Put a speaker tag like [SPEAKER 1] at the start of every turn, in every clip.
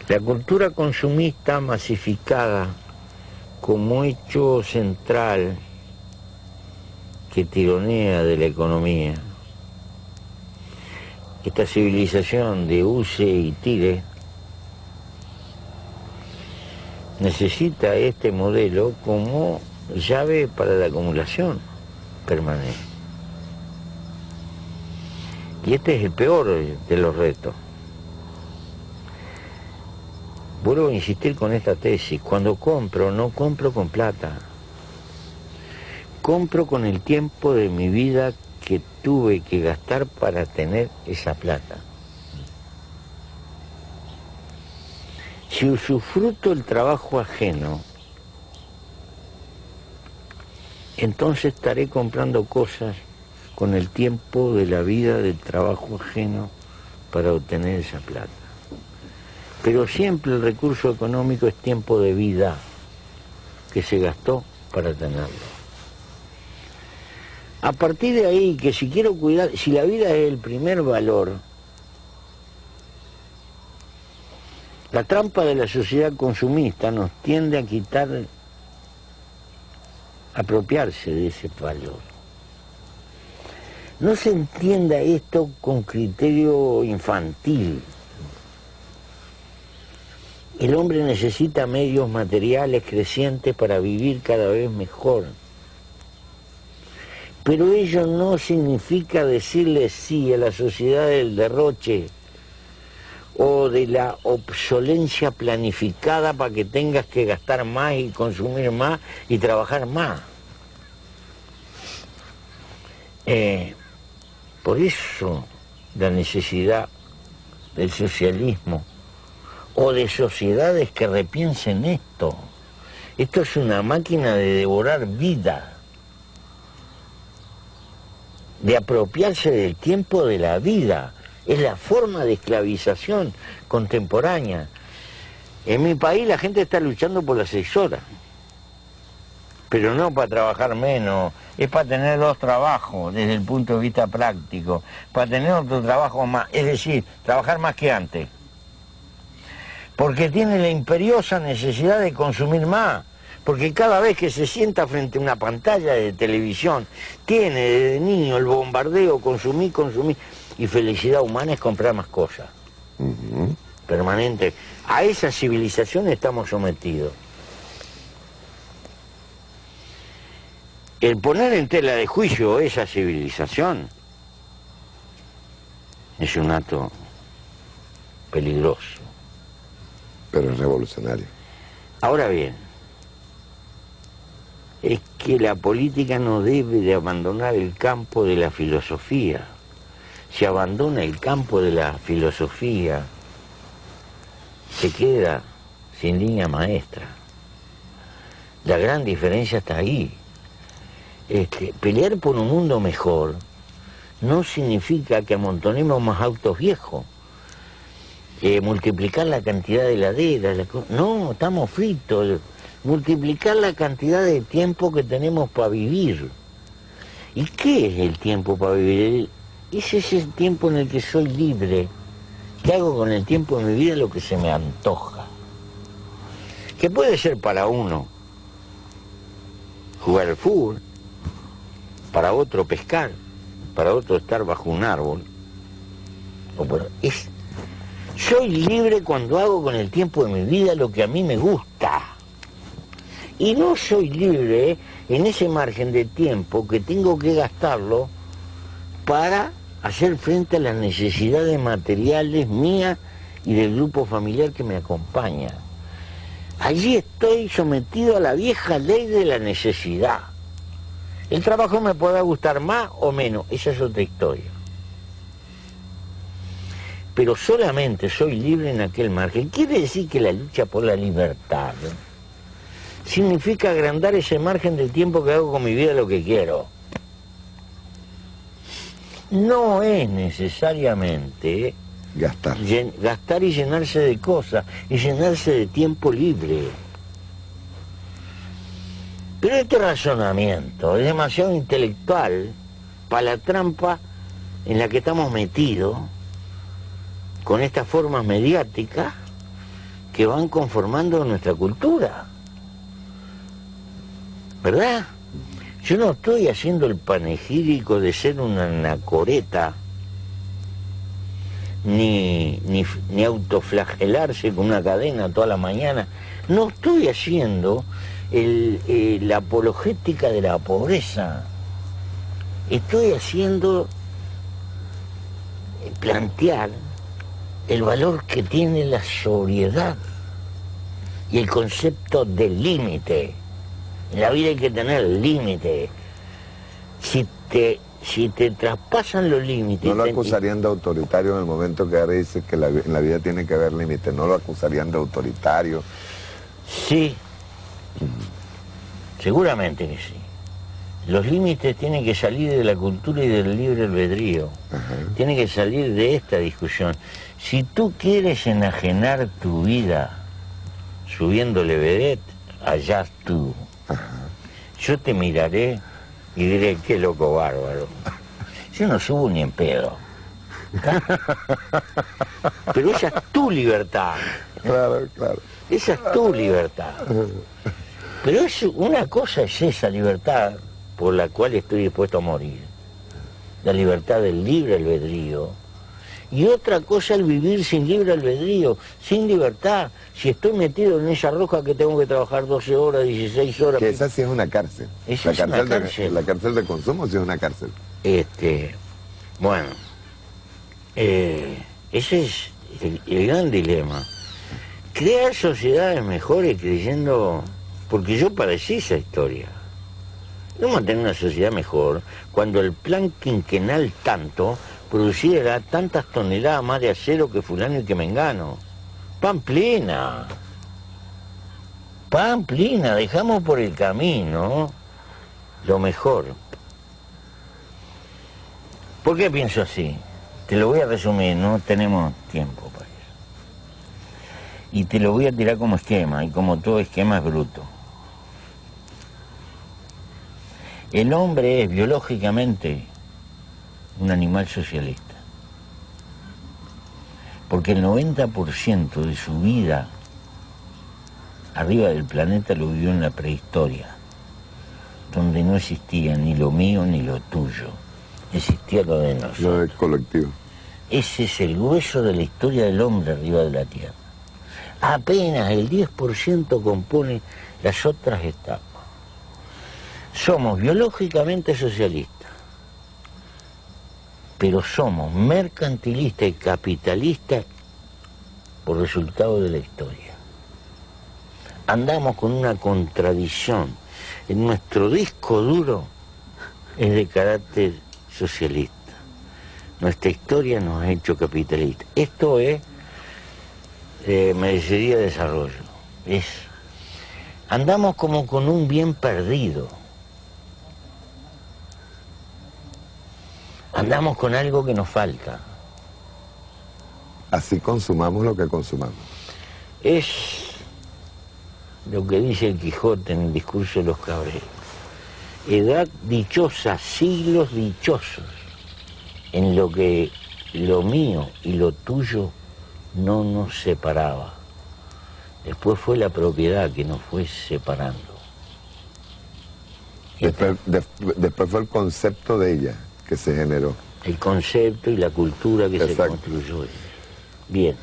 [SPEAKER 1] La cultura consumista masificada como hecho central que tironea de la economía, esta civilización de use y tire, necesita este modelo como llave para la acumulación permanente. Y este es el peor de los retos. Vuelvo a insistir con esta tesis: cuando compro, no compro con plata. Compro con el tiempo de mi vida que tuve que gastar para tener esa plata. Si usufruto el trabajo ajeno, entonces estaré comprando cosas con el tiempo de la vida del trabajo ajeno para obtener esa plata. Pero siempre el recurso económico es tiempo de vida que se gastó para tenerlo. A partir de ahí, que si quiero cuidar, si la vida es el primer valor, la trampa de la sociedad consumista nos tiende a quitar, apropiarse de ese valor. No se entienda esto con criterio infantil. El hombre necesita medios materiales crecientes para vivir cada vez mejor. Pero ello no significa decirle sí a la sociedad del derroche o de la obsolencia planificada para que tengas que gastar más y consumir más y trabajar más. Por eso la necesidad del socialismo o de sociedades que repiensen esto. Esto es una máquina de devorar vida, de apropiarse del tiempo de la vida. Es la forma de esclavización contemporánea. En mi país la gente está luchando por las 6 horas, pero no para trabajar menos, es para tener 2 trabajos desde el punto de vista práctico, para tener otro trabajo más, es decir, trabajar más que antes. Porque tiene la imperiosa necesidad de consumir más, porque cada vez que se sienta frente a una pantalla de televisión, tiene desde niño el bombardeo, consumir, y felicidad humana es comprar más cosas. Permanente. A esa civilización estamos sometidos. El poner en tela de juicio esa civilización es un acto peligroso.
[SPEAKER 2] Pero es revolucionario.
[SPEAKER 1] Ahora bien, es que la política no debe de abandonar el campo de la filosofía. Si abandona el campo de la filosofía, se queda sin línea maestra. La gran diferencia está ahí. Pelear por un mundo mejor no significa que amontonemos más autos viejos, multiplicar la cantidad de heladeras, no, estamos fritos. Multiplicar la cantidad de tiempo que tenemos para vivir. ¿Y qué es el tiempo para vivir? Ese es el tiempo en el que soy libre, que hago con el tiempo de mi vida lo que se me antoja. Que puede ser para uno jugar al fútbol, para otro pescar, para otro estar bajo un árbol. Soy libre cuando hago con el tiempo de mi vida lo que a mí me gusta. Y no soy libre en ese margen de tiempo que tengo que gastarlo para hacer frente a las necesidades materiales mías y del grupo familiar que me acompaña. Allí estoy sometido a la vieja ley de la necesidad. El trabajo me podrá gustar más o menos, esa es otra historia. Pero solamente soy libre en aquel margen. Quiere decir que la lucha por la libertad significa agrandar ese margen del tiempo que hago con mi vida lo que quiero. No es necesariamente gastar y llenarse de cosas, y llenarse de tiempo libre. Pero este razonamiento es demasiado intelectual para la trampa en la que estamos metidos con estas formas mediáticas que van conformando nuestra cultura. ¿Verdad? Yo no estoy haciendo el panegírico de ser una anacoreta, ni autoflagelarse con una cadena toda la mañana. No estoy haciendo la apologética de la pobreza. Estoy haciendo plantear el valor que tiene la sobriedad y el concepto de límite. En la vida hay que tener límite. Si te traspasan los límites...
[SPEAKER 2] No lo acusarían de autoritario en el momento que ahora dice que en la vida tiene que haber límite. No lo acusarían de autoritario.
[SPEAKER 1] Sí. Seguramente que sí. Los límites tienen que salir de la cultura y del libre albedrío. Tienen que salir de esta discusión. Si tú quieres enajenar tu vida subiéndole vedette, allá tú. Yo te miraré y diré, qué loco bárbaro. Yo no subo ni en pedo. Pero esa es tu libertad.
[SPEAKER 2] Claro, claro.
[SPEAKER 1] Esa es tu libertad. Pero una cosa es esa libertad por la cual estoy dispuesto a morir. La libertad del libre albedrío. Y otra cosa el vivir sin libre albedrío, sin libertad. Si estoy metido en esa roja que tengo que trabajar 12 horas, 16 horas...
[SPEAKER 2] Que esa sí es una cárcel.
[SPEAKER 1] Esa es una cárcel.
[SPEAKER 2] La cárcel de consumo sí es una cárcel.
[SPEAKER 1] Bueno, ese es el gran dilema. Crear sociedades mejores creyendo... Porque yo padecí esa historia. Vamos a tener una sociedad mejor cuando el plan quinquenal tanto produciera tantas toneladas más de acero que fulano y que mengano. Pamplina. Pamplina, dejamos por el camino lo mejor. ¿Por qué pienso así? Te lo voy a resumir, no tenemos tiempo para eso. Y te lo voy a tirar como esquema, y como todo esquema es bruto. El hombre es biológicamente un animal socialista. Porque el 90% de su vida arriba del planeta lo vivió en la prehistoria, donde no existía ni lo mío ni lo tuyo, existía lo de nosotros.
[SPEAKER 2] Lo del colectivo.
[SPEAKER 1] Ese es el grueso de la historia del hombre arriba de la Tierra. Apenas el 10% compone las otras etapas. Somos biológicamente socialistas, pero somos mercantilistas y capitalistas por resultado de la historia. Andamos con una contradicción. En nuestro disco duro es de carácter socialista. Nuestra historia nos ha hecho capitalistas. Esto es merecería desarrollo. Andamos como con un bien perdido. Andamos con algo que nos falta.
[SPEAKER 2] Así consumamos lo que consumamos.
[SPEAKER 1] Es lo que dice el Quijote en el discurso de los Cabreros. Edad dichosa, siglos dichosos, en lo que lo mío y lo tuyo no nos separaba. Después fue la propiedad que nos fue separando.
[SPEAKER 2] Después fue el concepto de ella que se generó.
[SPEAKER 1] El concepto y la cultura que se construyó. Bien.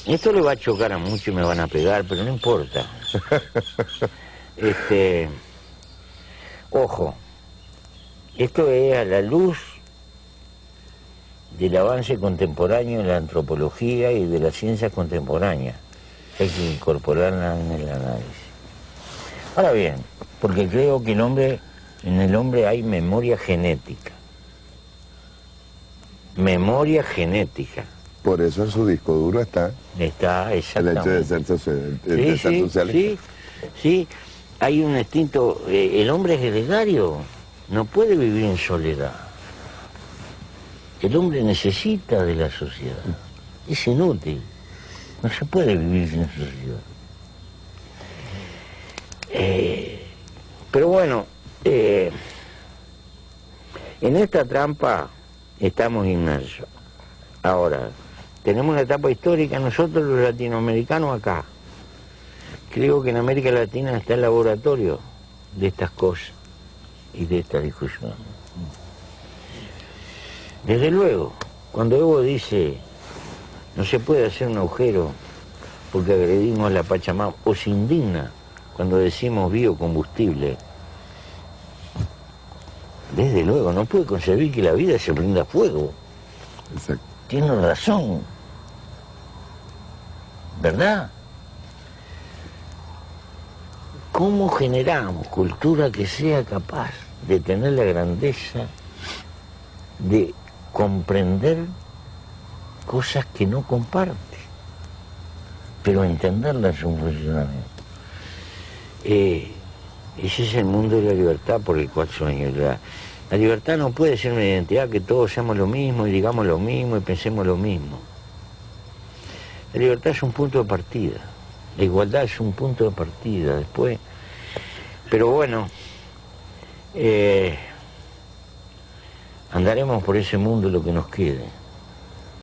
[SPEAKER 1] Esto le va a chocar a muchos y me van a pegar, pero no importa. Ojo, esto es a la luz del avance contemporáneo de la antropología y de las ciencias contemporáneas. Hay que incorporarla en el análisis. Ahora bien, porque creo que en el hombre hay memoria genética. Memoria genética.
[SPEAKER 2] Por eso en su disco duro está
[SPEAKER 1] exactamente.
[SPEAKER 2] El hecho de ser socialista.
[SPEAKER 1] Sí, hay un instinto. El hombre es gregario, no puede vivir en soledad. El hombre necesita de la sociedad. Es inútil. No se puede vivir sin sociedad. Pero bueno, en esta trampa estamos inmersos. Ahora, Tenemos una etapa histórica nosotros los latinoamericanos acá. Creo que en América Latina está el laboratorio de estas cosas y de esta discusión. Desde luego, cuando Evo dice no se puede hacer un agujero porque agredimos a la Pachamama, o se indigna cuando decimos biocombustible, desde luego no puede concebir que la vida se prenda fuego.
[SPEAKER 2] Exacto.
[SPEAKER 1] Tiene razón, ¿verdad? ¿Cómo generamos cultura que sea capaz de tener la grandeza de comprender cosas que no comparte, pero entenderlas en su funcionamiento? Ese es el mundo de la libertad por el cual sueño. La libertad no puede ser una identidad que todos seamos lo mismo y digamos lo mismo y pensemos lo mismo. La libertad es un punto de partida, la igualdad es un punto de partida después. Pero bueno, andaremos por ese mundo lo que nos quede.